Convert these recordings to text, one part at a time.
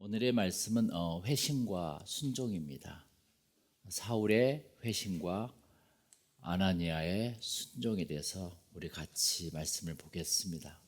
오늘의 말씀은 회심과 순종입니다. 사울의 회심과 아나니아의 순종에 대해서 우리 같이 말씀을 보겠습니다.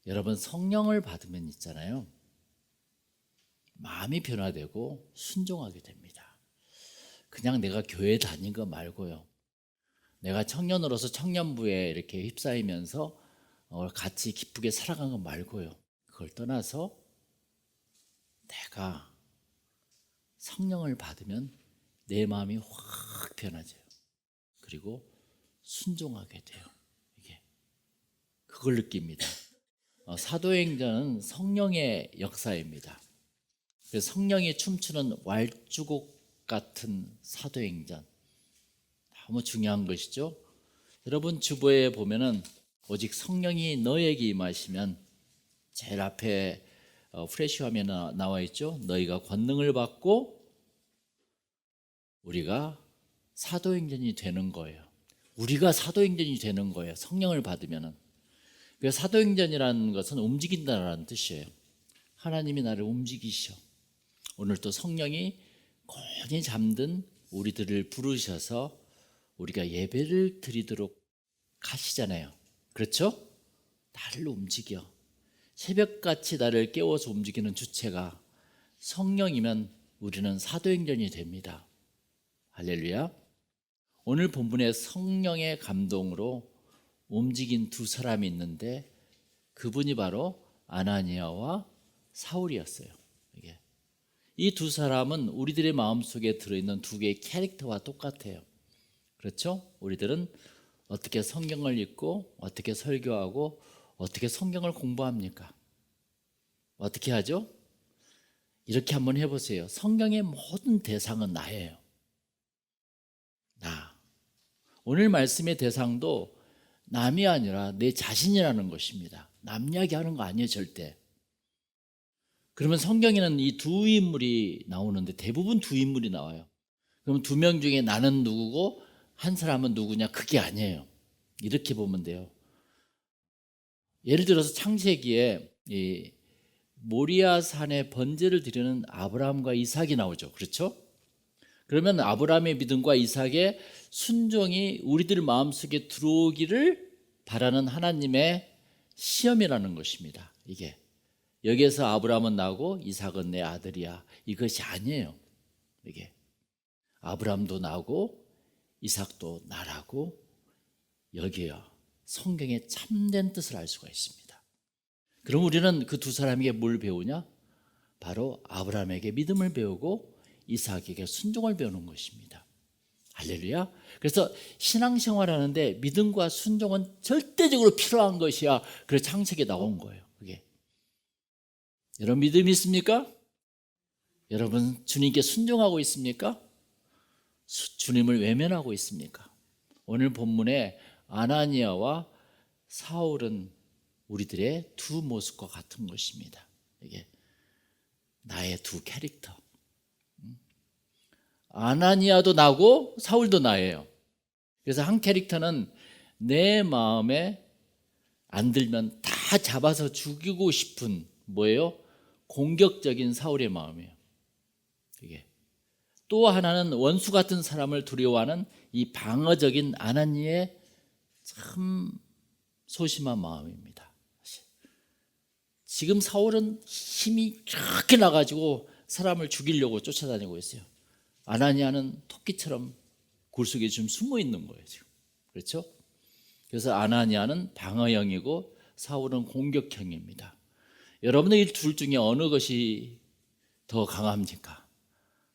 여러분, 성령을 받으면 있잖아요, 마음이 변화되고 순종하게 됩니다. 그냥 내가 교회 다닌 거 말고요, 내가 청년으로서 청년부에 이렇게 휩싸이면서 같이 기쁘게 살아간 거 말고요, 그걸 떠나서 내가 성령을 받으면 내 마음이 확 변화져요. 그리고 순종하게 돼요. 이게 그걸 느낍니다. 사도행전은 성령의 역사입니다. 그래서 성령이 춤추는 왈주곡 같은 사도행전, 너무 중요한 것이죠. 여러분, 주보에 보면은 오직 성령이 너에게 임하시면, 제일 앞에 프레시 화면에 나와 있죠. 너희가 권능을 받고, 우리가 사도행전이 되는 거예요. 우리가 사도행전이 되는 거예요. 성령을 받으면은. 그래서 사도행전이라는 것은 움직인다라는 뜻이에요. 하나님이 나를 움직이셔. 오늘 또 성령이 곤히 잠든 우리들을 부르셔서 우리가 예배를 드리도록 하시잖아요. 그렇죠? 나를 움직여. 새벽같이 나를 깨워서 움직이는 주체가 성령이면 우리는 사도행전이 됩니다. 할렐루야. 오늘 본문에 성령의 감동으로 움직인 두 사람이 있는데, 그분이 바로 아나니아와 사울이었어요. 이 두 사람은 우리들의 마음속에 들어있는 두 개의 캐릭터와 똑같아요. 그렇죠? 우리들은 어떻게 성경을 읽고, 어떻게 설교하고, 어떻게 성경을 공부합니까? 어떻게 하죠? 이렇게 한번 해보세요. 성경의 모든 대상은 나예요. 나. 오늘 말씀의 대상도 남이 아니라 내 자신이라는 것입니다. 남 이야기하는 거 아니에요, 절대. 그러면 성경에는 이 두 인물이 나오는데 대부분 두 인물이 나와요. 그럼 두 명 중에 나는 누구고 한 사람은 누구냐? 그게 아니에요. 이렇게 보면 돼요. 예를 들어서 창세기에 이 모리아 산에 번제를 드리는 아브라함과 이삭이 나오죠. 그렇죠? 그러면 아브라함의 믿음과 이삭의 순종이 우리들 마음속에 들어오기를 바라는 하나님의 시험이라는 것입니다. 이게 여기에서 아브라함은 나고 이삭은 내 아들이야, 이것이 아니에요. 이게 아브라함도 나고 이삭도 나라고, 여기에요 성경의 참된 뜻을 알 수가 있습니다. 그럼 우리는 그 두 사람에게 뭘 배우냐? 바로 아브라함에게 믿음을 배우고 이삭에게 순종을 배우는 것입니다. 할렐루야. 그래서 신앙생활 하는데 믿음과 순종은 절대적으로 필요한 것이야. 그래서 창세기에 나온 거예요. 그게. 여러분, 믿음이 있습니까? 여러분, 주님께 순종하고 있습니까? 주님을 외면하고 있습니까? 오늘 본문에 아나니아와 사울은 우리들의 두 모습과 같은 것입니다. 이게 나의 두 캐릭터. 아나니아도 나고 사울도 나예요. 그래서 한 캐릭터는 내 마음에 안 들면 다 잡아서 죽이고 싶은, 뭐예요? 공격적인 사울의 마음이에요. 이게. 또 하나는 원수 같은 사람을 두려워하는 이 방어적인 아나니아의 참 소심한 마음입니다. 지금 사울은 힘이 그렇게 나가지고 사람을 죽이려고 쫓아다니고 있어요. 아나니아는 토끼처럼 굴 속에 좀 숨어 있는 거예요, 지금. 그렇죠? 그래서 아나니아는 방어형이고 사울은 공격형입니다. 여러분들 이 둘 중에 어느 것이 더 강합니까?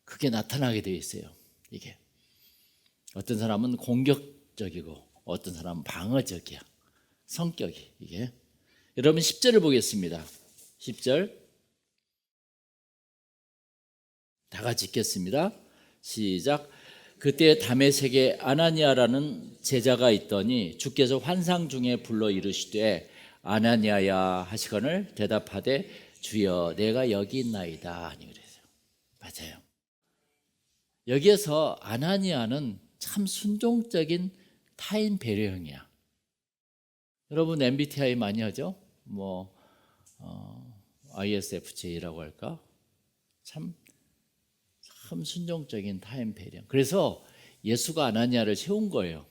그게 나타나게 되어 있어요. 이게 어떤 사람은 공격적이고 어떤 사람은 방어적이야. 성격이. 이게 여러분 10절을 보겠습니다. 10절 다 같이 읽겠습니다. 시작. 그때 다메섹에 아나니아라는 제자가 있더니 주께서 환상 중에 불러 이르시되 아나니아야 하시거늘 대답하되 주여 내가 여기 있나이다 하니 그랬어요. 맞아요. 여기에서 아나니아는 참 순종적인 타인 배려형이야. 여러분 MBTI 많이 하죠? ISFJ라고 할까? 참 순종적인 타임 배령. 그래서 예수가 아나니아를 세운 거예요.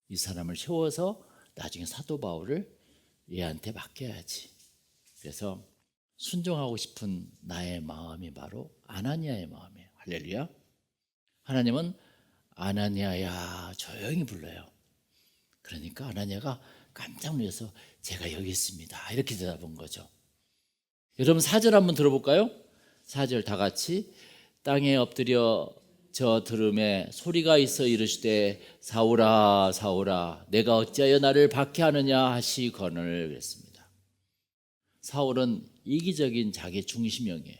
이 사람을 세워서 나중에 사도 바울을 얘한테 맡겨야지. 그래서 순종하고 싶은 나의 마음이 바로 아나니아의 마음이에요. 할렐루야. 하나님은 아나니아야 조용히 불러요. 그러니까 아나니아가 깜짝 놀라서 제가 여기 있습니다 이렇게 대답한 거죠. 여러분 4절 한번 들어볼까요? 4절 다 같이. 땅에 엎드려 저 들음에 소리가 있어 이르시되 사울아 사울아 내가 어찌하여 나를 박해하느냐 하시거늘 그랬습니다. 사울은 이기적인 자기 중심형이에요.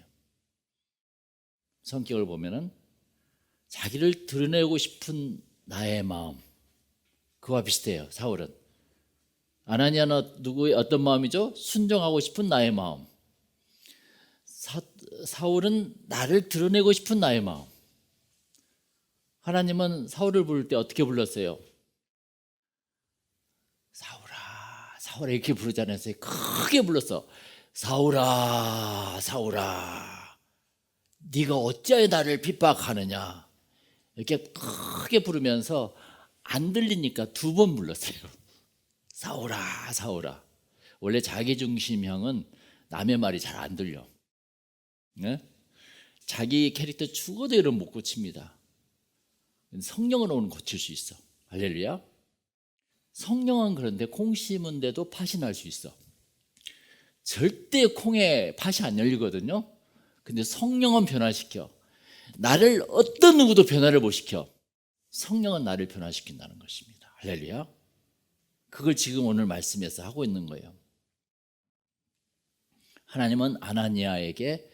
성격을 보면은 자기를 드러내고 싶은 나의 마음, 그와 비슷해요. 사울은. 아나니아는 누구의 어떤 마음이죠? 순종하고 싶은 나의 마음. 사울은 나를 드러내고 싶은 나의 마음. 하나님은 사울을 부를 때 어떻게 불렀어요? 사울아 사울아 이렇게 부르지 않았어요. 크게 불렀어. 사울아 사울아 네가 어찌하여 나를 핍박하느냐. 이렇게 크게 부르면서 안 들리니까 2번 불렀어요. 사울아 사울아. 원래 자기중심형은 남의 말이 잘 안 들려. 네? 자기 캐릭터 죽어도 이런 못 고칩니다. 성령으로는 고칠 수 있어. 할렐루야. 성령은 그런데 콩 심은데도 팥이 날 수 있어. 절대 콩에 팥이 안 열리거든요. 근데 성령은 변화시켜. 나를 어떤 누구도 변화를 못 시켜. 성령은 나를 변화시킨다는 것입니다. 할렐루야. 그걸 지금 오늘 말씀에서 하고 있는 거예요. 하나님은 아나니아에게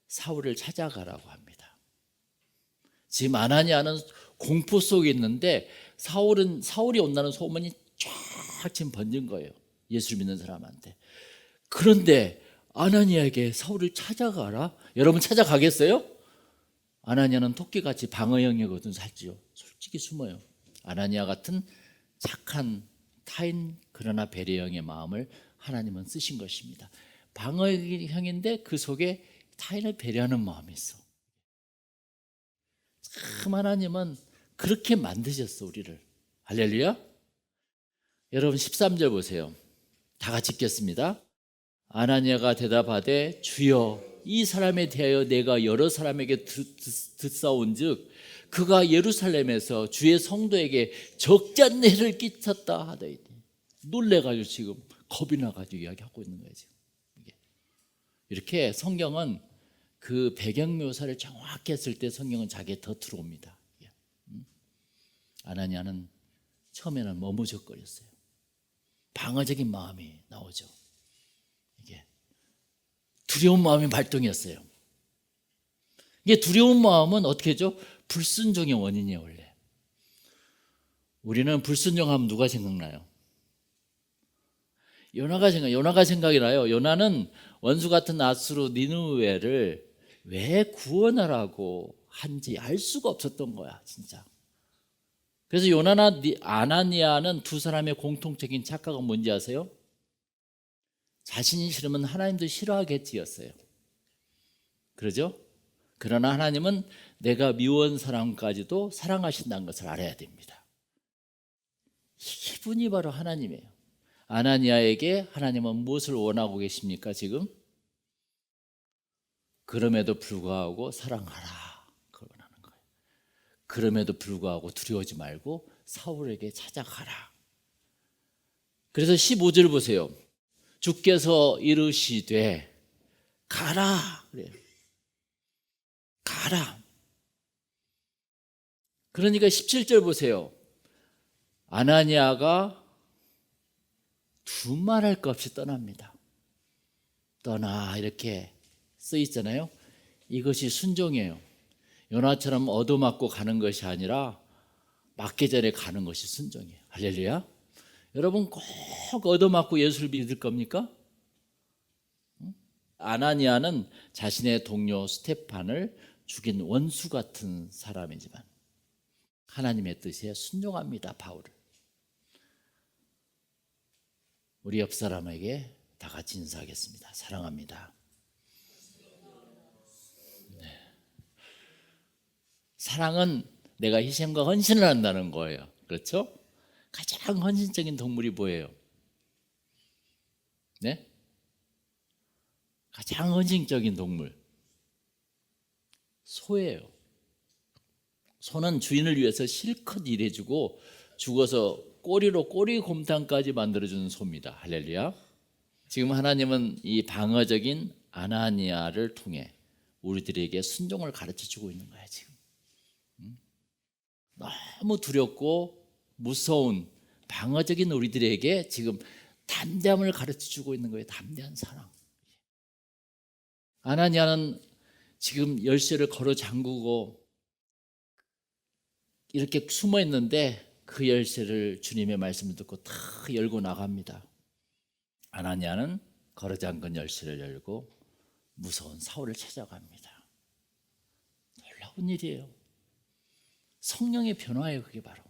사울을 찾아가라고 합니다. 지금 아나니아는 공포 속에 있는데 사울이 온다는 소문이 쫙 지금 번진 거예요. 예수를 믿는 사람한테. 그런데 아나니아에게 사울을 찾아가라? 여러분 찾아가겠어요? 아나니아는 토끼같이 방어형이거든. 살지요. 솔직히 숨어요. 아나니아 같은 착한 타인 그러나 배려형의 마음을 하나님은 쓰신 것입니다. 방어형인데 그 속에 타인을 배려하는 마음이 있어. 참 하나님은 그렇게 만드셨어 우리를. 할렐루야. 여러분 13절 보세요. 다 같이 읽겠습니다. 아나니아가 대답하되 주여 이 사람에 대하여 내가 여러 사람에게 듣사온즉 그가 예루살렘에서 주의 성도에게 적잖은 해를 끼쳤다 하더이니. 놀래가지고 지금 겁이 나가지고 이야기하고 있는 거예요. 지금 이렇게 성경은 그 배경 묘사를 정확히 했을 때 성경은 자기에 더 들어옵니다. 아나니아는 처음에는 머무적거렸어요. 방어적인 마음이 나오죠. 이게 두려운 마음이 발동이었어요. 이게 두려운 마음은 어떻게 하죠? 불순종의 원인이에요. 원래 우리는 불순종하면 누가 생각나요? 요나가 생각이 나요. 요나는 원수 같은 낫으로 니느웨를 왜 구원하라고 한지 알 수가 없었던 거야 진짜. 그래서 요나나 아나니아는 두 사람의 공통적인 착각은 뭔지 아세요? 자신이 싫으면 하나님도 싫어하겠지였어요. 그러죠? 그러나 하나님은 내가 미워한 사람까지도 사랑하신다는 것을 알아야 됩니다. 이분이 바로 하나님이에요. 아나니아에게 하나님은 무엇을 원하고 계십니까 지금? 그럼에도 불구하고 사랑하라 그걸 원하는 거예요. 그럼에도 불구하고 두려워하지 말고 사울에게 찾아가라. 그래서 15절 보세요. 주께서 이르시되 가라 그래요. 가라. 그러니까 17절 보세요. 아나니아가 두말할 것 없이 떠납니다. 떠나 이렇게 써 있잖아요. 이것이 순종이에요. 요나처럼 얻어맞고 가는 것이 아니라 맞기 전에 가는 것이 순종이에요. 할렐루야. 여러분 꼭 얻어맞고 예수를 믿을 겁니까? 아나니아는 자신의 동료 스테판을 죽인 원수 같은 사람이지만 하나님의 뜻에 순종합니다. 바울을. 우리 옆 사람에게 다 같이 인사하겠습니다. 사랑합니다. 사랑은 내가 희생과 헌신을 한다는 거예요. 그렇죠? 가장 헌신적인 동물이 뭐예요? 네? 가장 헌신적인 동물 소예요. 소는 주인을 위해서 실컷 일해주고 죽어서 꼬리로 꼬리곰탕까지 만들어주는 소입니다. 할렐루야. 지금 하나님은 이 방어적인 아나니아를 통해 우리들에게 순종을 가르쳐주고 있는 거야. 지금 너무 두렵고 무서운 방어적인 우리들에게 지금 담대함을 가르쳐주고 있는 거예요. 담대한 사랑. 아나니아는 지금 열쇠를 걸어 잠그고 이렇게 숨어 있는데 그 열쇠를 주님의 말씀을 듣고 다 열고 나갑니다. 아나니아는 걸어 잠근 열쇠를 열고 무서운 사울을 찾아갑니다. 놀라운 일이에요. 성령의 변화예요. 그게 바로.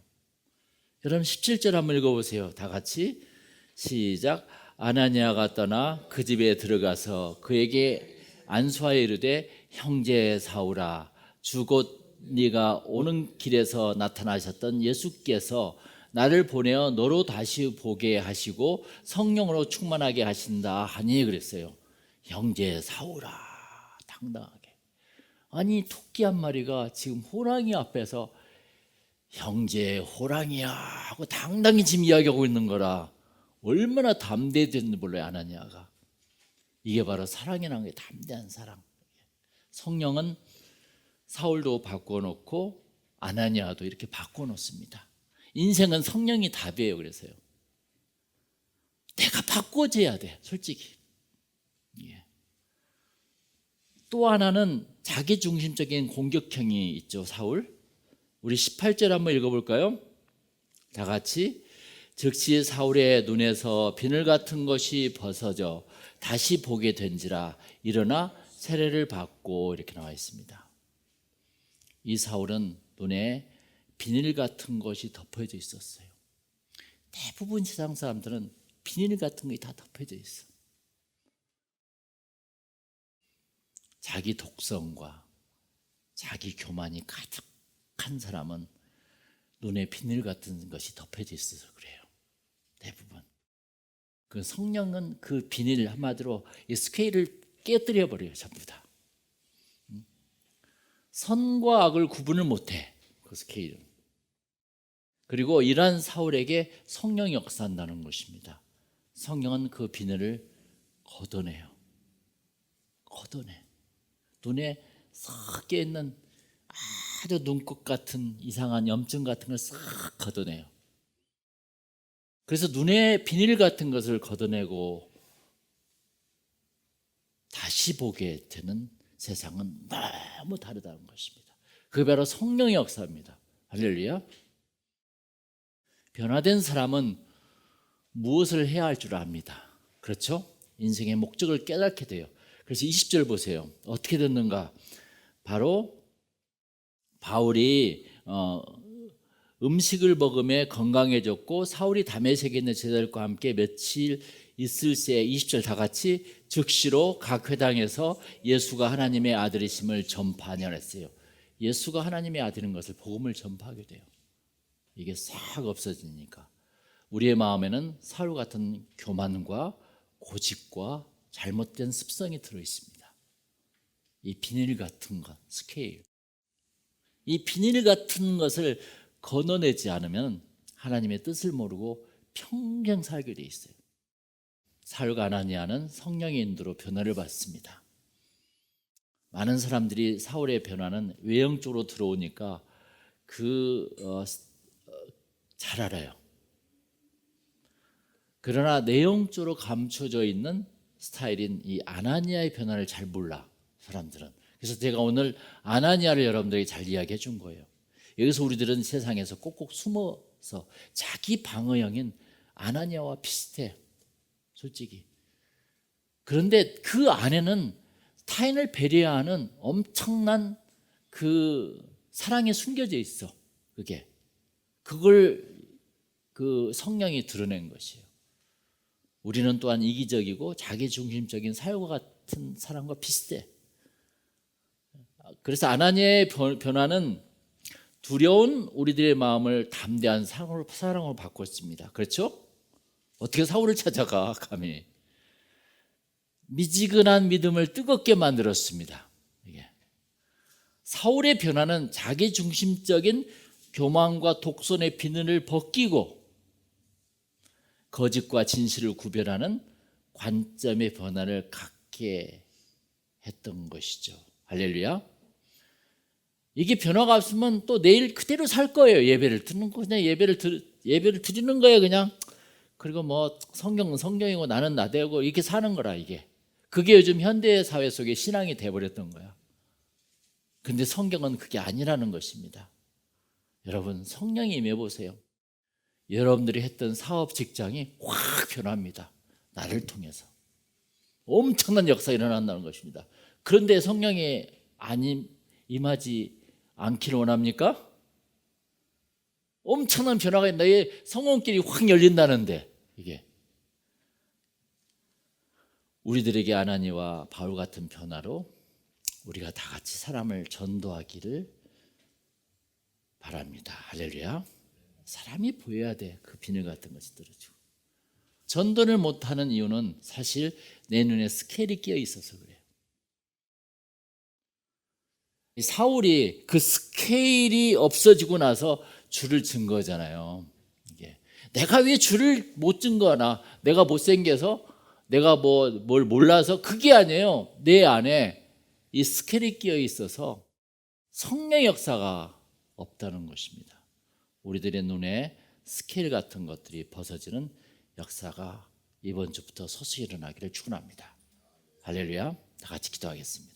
여러분 17절 한번 읽어보세요. 다 같이 시작. 아나니아가 떠나 그 집에 들어가서 그에게 안수하여 이르되 형제 사울아 주 곧 네가 오는 길에서 나타나셨던 예수께서 나를 보내어 너로 다시 보게 하시고 성령으로 충만하게 하신다 하니 그랬어요. 형제 사울아 당당하게. 아니 토끼 한 마리가 지금 호랑이 앞에서 형제 호랑이야 하고 당당히 지금 이야기하고 있는 거라 얼마나 담대했는지 몰라요. 아나니아가. 이게 바로 사랑이라는 게 담대한 사랑. 성령은 사울도 바꿔놓고 아나니아도 이렇게 바꿔놓습니다. 인생은 성령이 답이에요. 그래서요. 내가 바꿔줘야 돼. 솔직히. 예. 또 하나는 자기중심적인 공격형이 있죠. 사울. 우리 18절 한번 읽어볼까요? 다 같이. 즉시 사울의 눈에서 비늘 같은 것이 벗어져 다시 보게 된지라 일어나 세례를 받고 이렇게 나와 있습니다. 이 사울은 눈에 비닐 같은 것이 덮여져 있었어요. 대부분 세상 사람들은 비닐 같은 것이 다 덮여져 있어. 자기 독성과 자기 교만이 가득한 사람은 눈에 비닐 같은 것이 덮여져 있어서 그래요. 대부분. 그 성령은 그 비닐 한마디로 이 스케일을 깨뜨려 버려요. 전부 다. 선과 악을 구분을 못해. 그 스케일은. 그리고 이러한 사울에게 성령이 역사한다는 것입니다. 성령은 그 비늘을 걷어내요. 걷어내. 눈에 싹 깨있는 아주 눈꽃 같은 이상한 염증 같은 걸 싹 걷어내요. 그래서 눈에 비닐 같은 것을 걷어내고 다시 보게 되는 세상은 너무 다르다는 것입니다. 그게 바로 성령의 역사입니다. 할렐루야. 변화된 사람은 무엇을 해야 할 줄 압니다. 그렇죠? 인생의 목적을 깨닫게 돼요. 그래서 20절 보세요. 어떻게 됐는가? 바로 바울이 음식을 먹으며 건강해졌고 사울이 다메섹에 있는 제자들과 함께 며칠 있을 새 20절 다 같이 즉시로 각 회당에서 예수가 하나님의 아들이심을 전파하냐 했어요. 예수가 하나님의 아들인 것을 복음을 전파하게 돼요. 이게 싹 없어지니까 우리의 마음에는 사울 같은 교만과 고집과 잘못된 습성이 들어있습니다. 이 비닐 같은 것, 스케일. 이 비닐 같은 것을 걷어내지 않으면 하나님의 뜻을 모르고 평생 살게 돼 있어요. 사울과 아나니아는 성령의 인도로 변화를 받습니다. 많은 사람들이 사울의 변화는 외형적으로 들어오니까 잘 알아요. 그러나 내용적으로 감춰져 있는 스타일인 이 아나니아의 변화를 잘 몰라 사람들은. 그래서 제가 오늘 아나니아를 여러분들에게 잘 이야기해 준 거예요. 여기서 우리들은 세상에서 꼭꼭 숨어서 자기 방어형인 아나니아와 비슷해. 솔직히. 그런데 그 안에는 타인을 배려하는 엄청난 그 사랑이 숨겨져 있어. 그걸 그 성령이 드러낸 것이에요. 우리는 또한 이기적이고 자기중심적인 사유와 같은 사람과 비슷해. 그래서 아나니아의 변화는 두려운 우리들의 마음을 담대한 사랑으로 바꿨습니다. 그렇죠? 어떻게 사울을 찾아가 감히. 미지근한 믿음을 뜨겁게 만들었습니다. 이게. 사울의 변화는 자기중심적인 교만과 독선의 비늘을 벗기고 거짓과 진실을 구별하는 관점의 변화를 갖게 했던 것이죠. 할렐루야. 이게 변화가 없으면 또 내일 그대로 살 거예요. 예배를 드리는 거 그냥 예배를 드리는 거예요. 그냥. 그리고 뭐 성경은 성경이고 나는 나대고 이렇게 사는 거라 이게. 그게 요즘 현대 사회 속의 신앙이 돼버렸던 거야. 근데 성경은 그게 아니라는 것입니다. 여러분 성령이 임해보세요. 여러분들이 했던 사업 직장이 확 변합니다. 나를 통해서. 엄청난 역사가 일어난다는 것입니다. 그런데 성령이 임하지 않기를 원합니까? 엄청난 변화가 너의 성원길이 확 열린다는데 이게 우리들에게 아나니와 바울 같은 변화로 우리가 다 같이 사람을 전도하기를 바랍니다. 할렐루야. 사람이 보여야 돼. 그 비늘 같은 것이 떨어지고. 전도를 못하는 이유는 사실 내 눈에 스케일이 끼어 있어서 그래요. 사울이 그 스케일이 없어지고 나서 줄을 진 거잖아요. 이게 내가 왜 줄을 못 진 거나 내가 못생겨서 내가 뭘 몰라서 그게 아니에요. 내 안에 이 스케일이 끼어 있어서 성령 역사가 없다는 것입니다. 우리들의 눈에 스케일 같은 것들이 벗어지는 역사가 이번 주부터 서서히 일어나기를 축원합니다. 할렐루야. 다 같이 기도하겠습니다.